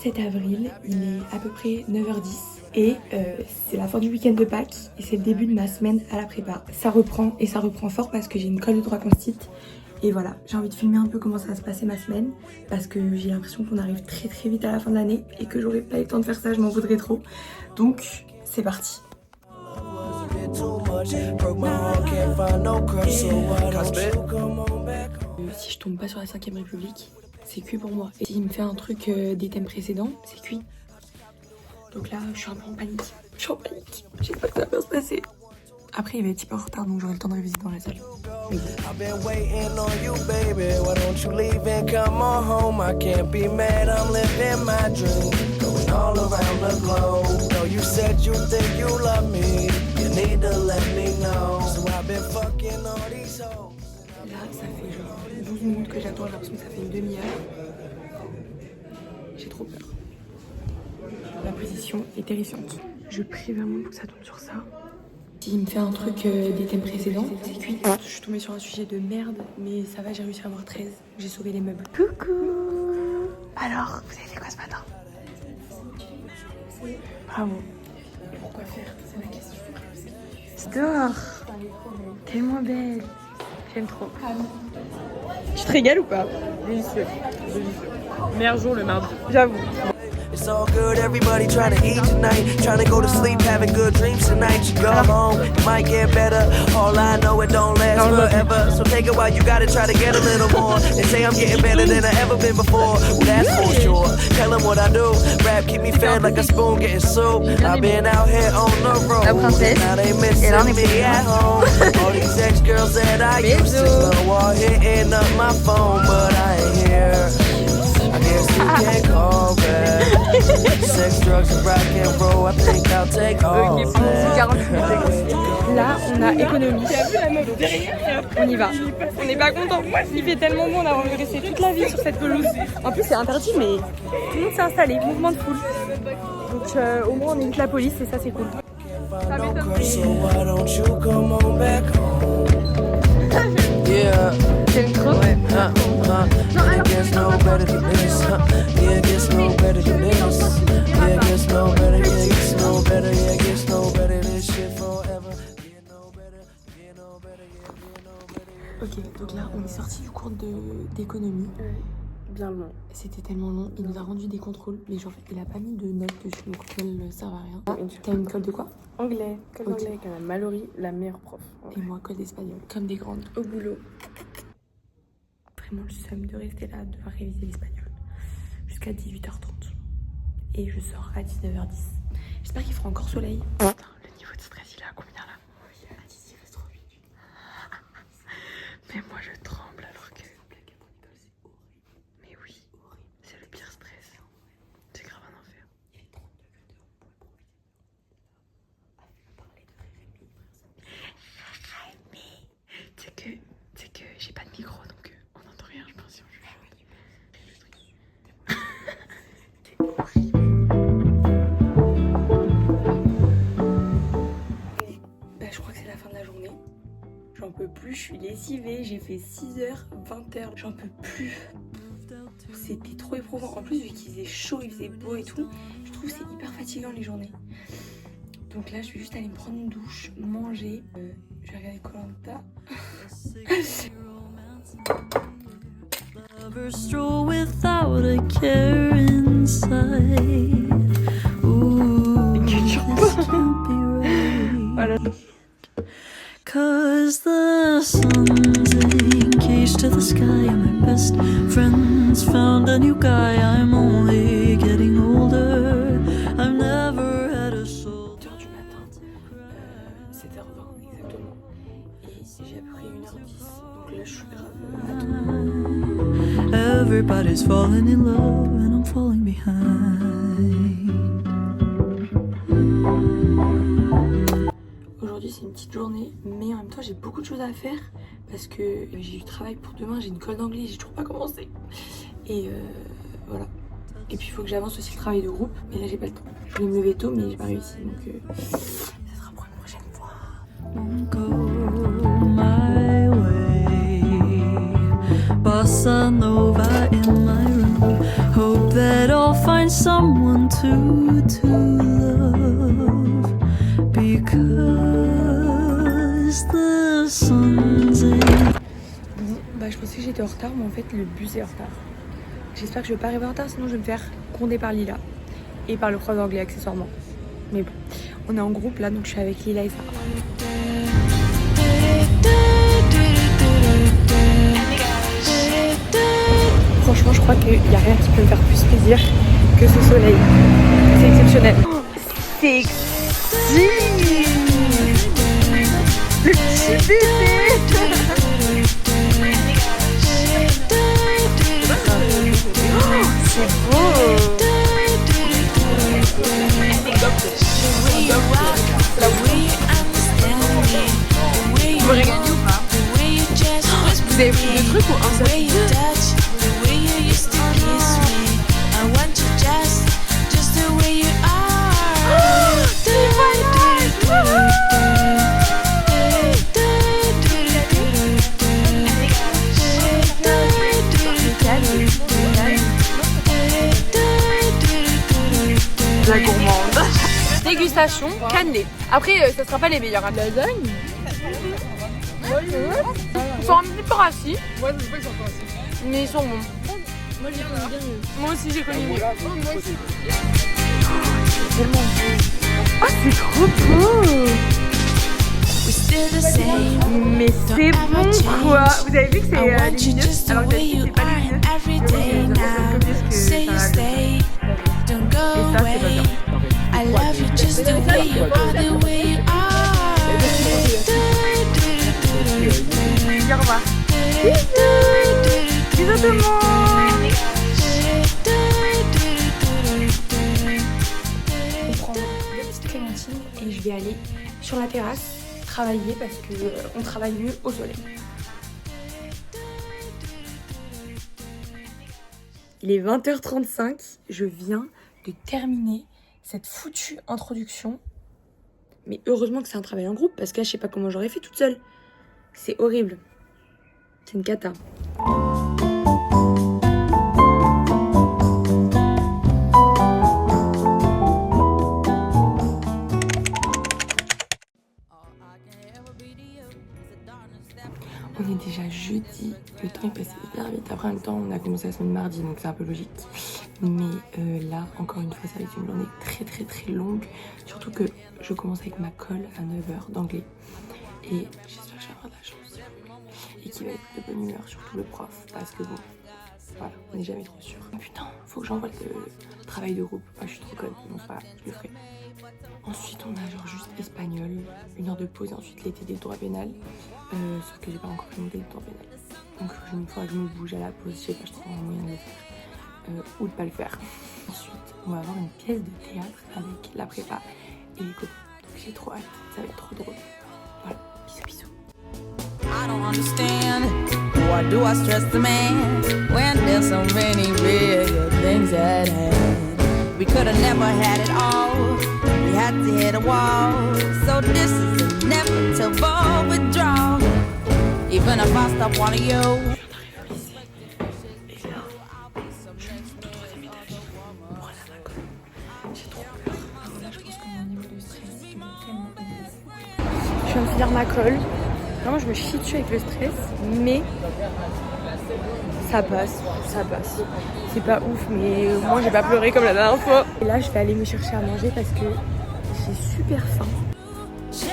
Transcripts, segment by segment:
17 avril, il est à peu près 9h10 et c'est la fin du week-end de Pâques et c'est le début de ma semaine à la prépa. Ça reprend et ça reprend fort parce que j'ai une colle de droit constit et voilà, j'ai envie de filmer un peu comment ça va se passer ma semaine parce que j'ai l'impression qu'on arrive très très vite à la fin de l'année et que j'aurais pas eu le temps de faire ça, je m'en voudrais trop. Donc c'est parti. Si je tombe pas sur la 5ème République, c'est cuit pour moi. Et s'il me fait un truc des thèmes précédents, c'est cuit. Donc là, je suis un peu en panique. Je suis en panique. J'espère que ça va bien se passer. Après, il va être hyper en retard, donc j'aurai le temps de réviser dans la salle. Oui. Là, ça fait genre 12 minutes que j'attends, j'ai l'impression que ça fait une demi-heure. J'ai trop peur. La position est terrifiante. Je prie vraiment pour que ça tombe sur ça. S'il me fait un truc des thèmes précédents, c'est cuit. Je suis tombée sur un sujet de merde, mais ça va, j'ai réussi à avoir 13. J'ai sauvé les meubles. Coucou. Alors, vous avez fait quoi ce matin? Bravo. Pourquoi faire? C'est la question. Dehors. Tellement belle. J'aime trop. Tu te régales ou pas? Délicieux, délicieux. Meilleur jour le mardi, J'avoue. It's all good, everybody trying to eat tonight, trying to go to sleep, having good dreams tonight. You go home, it might get better. All I know, it don't last forever. So take it while you got it, try to get a little more. They say I'm getting better than I ever been before. Well, that's for sure. Tell them what I do. Rap keep me fed like a spoon getting soup. I've been out here on the road. Now they missing me at home. All these ex-girls that I used to know are hitting up my phone, but I ain't here. I guess you can't call back. Sex, drugs, and rock and roll. I think I'll take all that. Là, on a économie. On y va. On n'est pas content. Il fait tellement bon, on a envie de rester toute la vie sur cette pelouse. En plus, c'est interdit, mais tout le monde s'est installé. Mouvement de foule. Donc, au moins, on évite la police et ça, c'est cool. Ça m'étonne. J'aime trop. Ouais. Ok, donc là on est sorti du cours d'économie. bien long. C'était tellement long, il nous a rendu des contrôles, mais genre il a pas mis de notes dessus, donc elles ne servent à rien. T'as une colle de quoi? Anglais, colle d'anglais avec Madame Mallory, la meilleure prof. Et moi colle d'espagnol, comme des grandes. Au boulot. Vraiment le seum de rester là, de devoir réviser l'espagnol jusqu'à 18h30. Et je sors à 19h10. J'espère qu'il fera encore soleil. Putain, le niveau de stress il est à combien là? Oui, à 10, il reste 3 minutes. Mais moi je tremble alors que... Mais oui, c'est le pire stress. C'est grave un enfer. Il est 30 degrés dehors, on pourrait profiter. Mais c'est que j'ai pas de micro donc on n'entend rien je pense si on joue. C'est horrible. Je crois que c'est la fin de la journée. J'en peux plus, je suis lessivée, j'ai fait 6h, 20h, j'en peux plus. C'était trop éprouvant. En plus vu qu'il faisait chaud, il faisait beau et tout, je trouve que c'est hyper fatigant les journées. Donc là je vais juste aller me prendre une douche, manger, je vais regarder Koh-Lanta. Stroll without a care inside. Ooh, this can't be right. Cause the sun's engaged to the sky and my best friend's found a new guy. I'm only getting older. I've never had a soul. 7h du matin, 7h20 exactement. Et j'ai à peu près 1h10. Donc là je suis grave Everybody's falling in love and I'm falling behind. Aujourd'hui c'est une petite journée, mais en même temps j'ai beaucoup de choses à faire parce que j'ai du travail pour demain, j'ai une colle d'anglais, j'ai toujours pas commencé. Et voilà. Et puis il faut que j'avance aussi le travail de groupe, mais là j'ai pas le temps. Je voulais me lever tôt mais j'ai pas réussi, donc ça sera pour une prochaine fois. Go my way, bossa nova in my room. Hope that I'll find some someone to love, because the sun's in. Bon, bah je pensais que j'étais en retard, mais en fait le bus est en retard. J'espère que je vais pas arriver en retard, sinon je vais me faire gronder par Lila. Et par le prof d'anglais accessoirement. Mais bon, on est en groupe là, donc je suis avec Lila et Sarah. Franchement, je crois qu'il n'y a rien qui peut me faire plus plaisir que ce soleil. C'est exceptionnel. Oh, c'est exceptionnel. Le petit bébé. Oh, c'est beau. Vous m'aurez gagné ou pas? Vous avez pris des trucs ou un seul? La gourmande. Dégustation cannelée. Après, ça sera pas les meilleurs. Hein. Lasagne. Ils sont un petit peu rassis. Ouais, je sais pas qu'ils sont pas rassis. Mais ils sont bons. Moi j'ai connu bien mieux. Moi aussi j'ai connu mieux. Oh, moi aussi. C'est tellement beau. Ah, c'est trop beau. Mais c'est bon quoi. Vous avez vu que c'est lumineux alors que c'est pas lumineux. Et ça c'est pas bien. I love you just the way you are, the way you are. Au revoir. Bisous tout le monde. On prend deux petites clémentines et je vais aller sur la terrasse travailler parce que on travaille mieux au soleil. Il est 20h35, je viens de terminer cette foutue introduction. Mais heureusement que c'est un travail en groupe parce que là, je sais pas comment j'aurais fait toute seule. C'est horrible. C'est une cata. On est déjà jeudi, le temps est passé hyper vite. Après, en même temps, on a commencé la semaine mardi, donc c'est un peu logique. Mais là, encore une fois, ça va être une journée très longue. Surtout que je commence avec ma colle à 9h d'anglais. Et j'espère que je vais avoir de la chance. Et qu'il va être de bonne humeur, surtout le prof. Parce que bon, voilà, on n'est jamais trop sûr. Putain, faut que j'envoie le travail de groupe. Ah, je suis trop conne, donc voilà, je le ferai. Ensuite, on a genre juste espagnol, 1 heure de pause, et ensuite l'été des droits pénals. Sauf que j'ai pas encore fait mon des droits pénals. Donc une fois que je me bouge à la pause, je sais pas, je trouve un moyen de le faire. Ou de pas le faire. Ensuite, on va avoir une pièce de théâtre avec la prépa et les copains. Donc j'ai trop hâte, ça va être trop drôle. Voilà, bisous. I don't understand. Why do I stress the man when there's so many real good things at hand? We could have never had it all. We had to hit a wall. So this is inevitable withdrawal. Even if I stop wanting you. Je viens de finir ma colle. Vraiment, je me chie dessus avec le stress, mais ça passe. C'est pas ouf, mais moi j'ai pas pleuré comme la dernière fois. Et là, je vais aller me chercher à manger parce que j'ai super faim. Je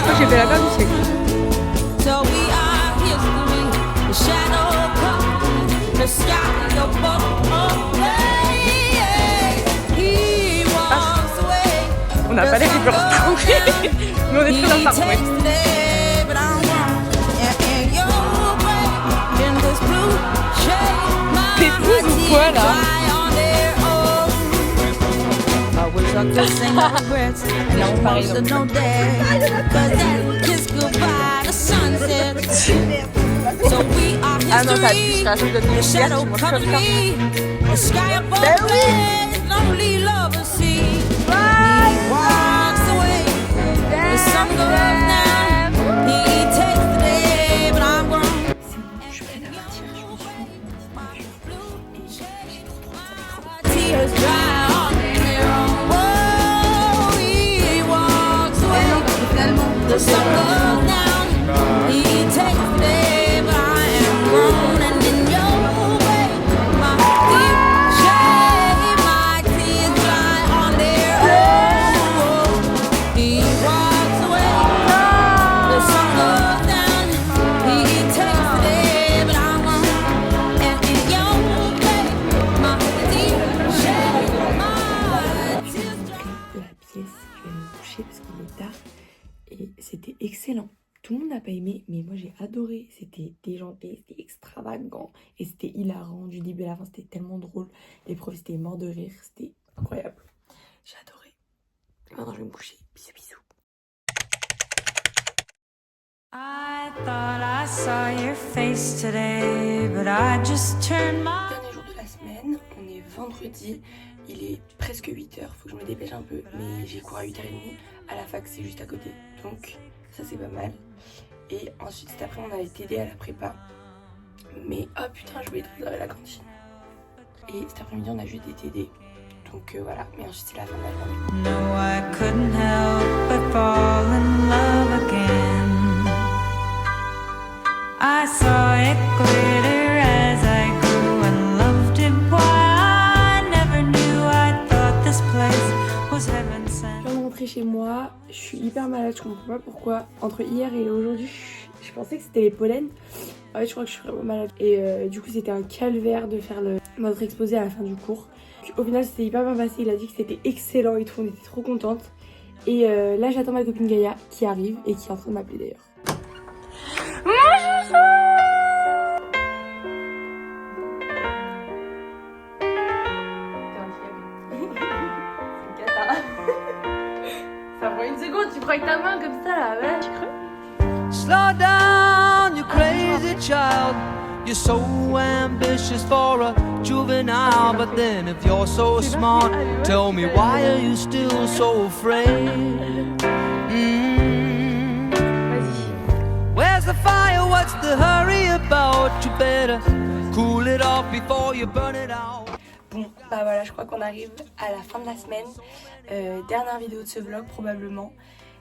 crois que j'ai fait la part du siècle. On n'a pas les hyper mais on est très en retard. T'es plus ou quoi là? Ah non, t'as dit, je rajoute de ton gars, tu manges comme ça. Ben oui! Je suis prête à partir, je me suis mis une petite coiffure et The sun goes down, he takes the day, but I am grown and in your way. My deep shade, my tears dry on their own. He walks away. The sun goes down, he takes the day, but I'm and in your way. My deep shade, my tears dry. La pièce, je vais me coucher parce qu'il est tard et c'était excellent. Tout le monde n'a pas aimé, mais moi j'ai adoré. C'était déjanté, c'était extravagant et c'était hilarant du début à la fin. C'était tellement drôle. Les profs étaient morts de rire, c'était incroyable. J'ai adoré. Et maintenant je vais me coucher. Bisous bisous. I thought I saw your face today, but I just turned my... Dernier jour de la semaine, on est vendredi, il est presque 8h, faut que je me dépêche un peu, mais j'ai cours à 8h30, à la fac c'est juste à côté, donc ça c'est pas mal. Et ensuite cet après on a été TD à la prépa, mais oh putain j'ai oublié de réserver la cantine. Et cet après-midi on a juste des TD, donc voilà, mais ensuite c'est la fin de la journée. No, I couldn't help but fall in love again. I saw it glitter as I grew and loved it. Why I never knew. I thought this place was heaven sent. Je viens de rentrer chez moi, je suis hyper malade, je comprends pas pourquoi. Entre hier et aujourd'hui, je pensais que c'était les pollens. En fait, je crois que je suis vraiment malade. Et du coup, c'était un calvaire de faire notre exposé à la fin du cours. Donc, au final, c'était hyper bien passé. Il a dit que c'était excellent et tout, on était trop contentes. Et là, j'attends ma copine Gaïa qui arrive et qui est en train de m'appeler d'ailleurs. Ça prend une seconde, tu crois que ta main comme ça là, ouais, tu crois? Slow down, you crazy child. You're so ambitious for a juvenile. But then if you're so smart, tell me why are you still so afraid? Where's the fire? What's the hurry about? You better cool it off before you burn it out. Bon, bah voilà, je crois qu'on arrive à la fin de la semaine. Dernière vidéo de ce vlog probablement.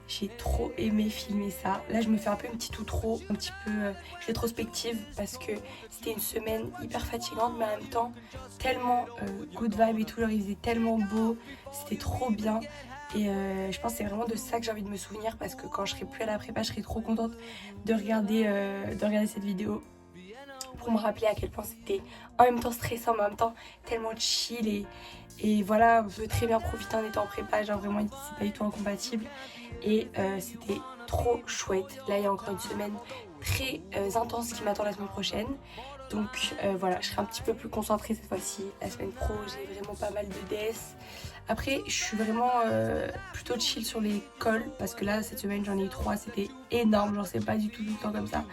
J'ai trop aimé filmer ça. Là, je me fais un peu une petite outro, un petit peu rétrospective parce que c'était une semaine hyper fatigante, mais en même temps tellement good vibe et tout. Genre, il faisait tellement beau, c'était trop bien. Et je pense que c'est vraiment de ça que j'ai envie de me souvenir parce que quand je serai plus à la prépa, je serai trop contente de regarder cette vidéo pour me rappeler à quel point c'était en même temps stressant, mais en même temps tellement chill et voilà, on peut très bien profiter en étant en prépa, genre vraiment c'est pas du tout incompatible et c'était trop chouette. Là il y a encore une semaine très intense qui m'attend la semaine prochaine, donc voilà, je serai un petit peu plus concentrée cette fois-ci. La semaine pro j'ai vraiment pas mal de DS. Après je suis vraiment plutôt chill sur les calls parce que là cette semaine j'en ai eu 3, c'était énorme, genre c'est pas du tout le temps comme ça.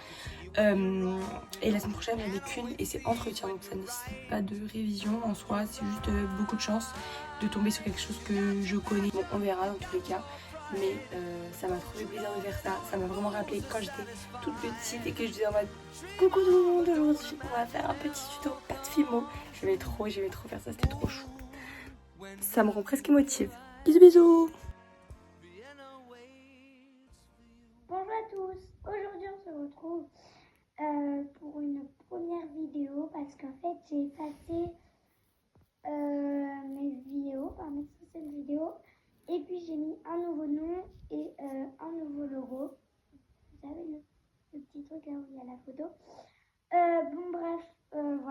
Et la semaine prochaine j'en ai qu'une et c'est entretien, donc ça ne nécessite pas de révision en soi, c'est juste beaucoup de chance de tomber sur quelque chose que je connais. Bon, on verra dans tous les cas, mais ça m'a trop fait plaisir de faire ça. Ça m'a vraiment rappelé quand j'étais toute petite et que je disais en mode coucou tout le monde, aujourd'hui on va faire un petit tuto, pas de filmo. J'aimais trop faire ça, c'était trop chou. Ça me rend presque émotive. Bisous bisous. Bonjour à tous, aujourd'hui on se retrouve pour une première vidéo parce qu'en fait j'ai effacé mes vidéos, mes anciennes vidéos, et puis j'ai mis un nouveau nom et un nouveau logo. Vous savez le petit truc là où il y a la photo. Bon bref,